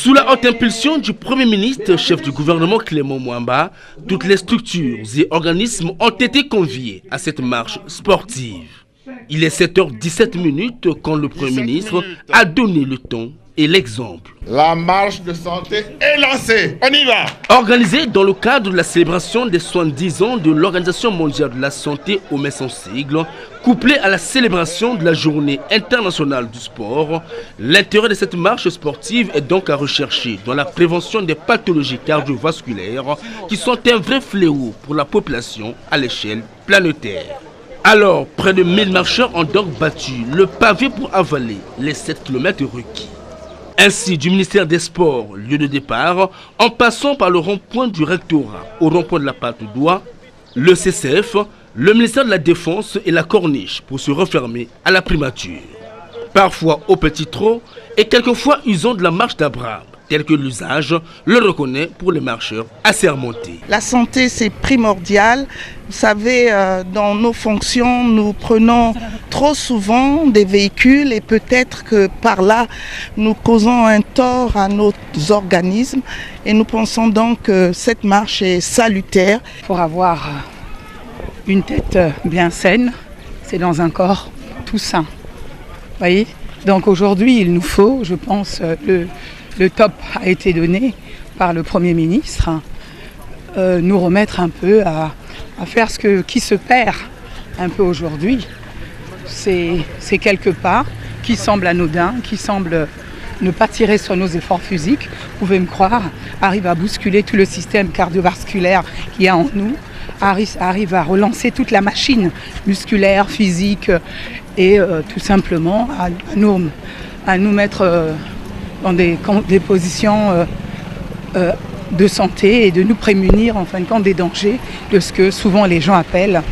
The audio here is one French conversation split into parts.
Sous la haute impulsion du Premier ministre, chef du gouvernement Clément Mwamba, toutes les structures et organismes ont été conviés à cette marche sportive. Il est 7h17 quand le Premier ministre a donné le ton et l'exemple. La marche de santé est lancée. On y va! Organisée dans le cadre de la célébration des 70 ans de l'Organisation mondiale de la santé au mai son sigle, couplée à la célébration de la journée internationale du sport, l'intérêt de cette marche sportive est donc à rechercher dans la prévention des pathologies cardiovasculaires qui sont un vrai fléau pour la population à l'échelle planétaire. Alors, près de 1000 marcheurs ont donc battu le pavé pour avaler les 7 km requis. Ainsi, du ministère des Sports, lieu de départ, en passant par le rond-point du rectorat au rond-point de la Patte-d'Oie, le CCF, le ministère de la Défense et la Corniche pour se refermer à la primature. Parfois au petit trot et quelquefois usant de la marche d'Abraham, tel que l'usage le reconnaît pour les marcheurs assermentés. La santé, c'est primordial. Vous savez, dans nos fonctions, nous prenons trop souvent des véhicules et peut-être que par là, nous causons un tort à nos organismes. Et nous pensons donc que cette marche est salutaire. Pour avoir une tête bien saine, c'est dans un corps tout sain. Vous voyez ? Donc aujourd'hui, il nous faut, je pense, le top a été donné par le Premier ministre, nous remettre un peu à faire qui se perd un peu aujourd'hui. C'est quelques pas qui semblent anodins, qui semblent ne pas tirer sur nos efforts physiques, vous pouvez me croire, arrive à bousculer tout le système cardiovasculaire qu'il y a en nous, arrive à relancer toute la machine musculaire, physique et tout simplement à nous mettre dans des positions de santé et de nous prémunir en fin de compte des dangers de ce que souvent les gens appellent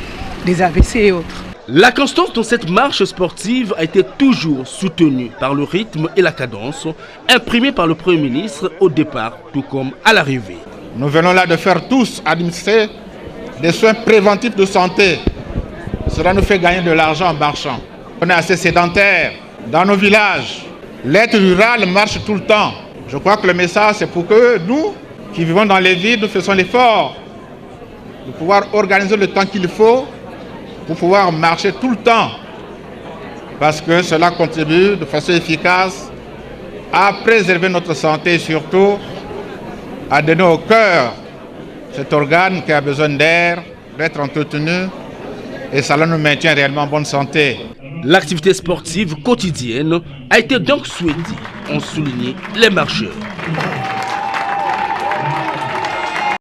les AVC et autres. La constance dans cette marche sportive a été toujours soutenue par le rythme et la cadence imprimés par le Premier ministre au départ tout comme à l'arrivée. Nous venons là de faire tous administrer des soins préventifs de santé. Cela nous fait gagner de l'argent en marchant. On est assez sédentaires dans nos villages. L'être rural marche tout le temps. Je crois que le message, c'est pour que nous, qui vivons dans les villes, nous faisons l'effort de pouvoir organiser le temps qu'il faut pour pouvoir marcher tout le temps. Parce que cela contribue de façon efficace à préserver notre santé et surtout à donner au cœur cet organe qui a besoin d'air, d'être entretenu et cela nous maintient réellement en bonne santé. L'activité sportive quotidienne a été donc souhaitée, ont souligné les marcheurs.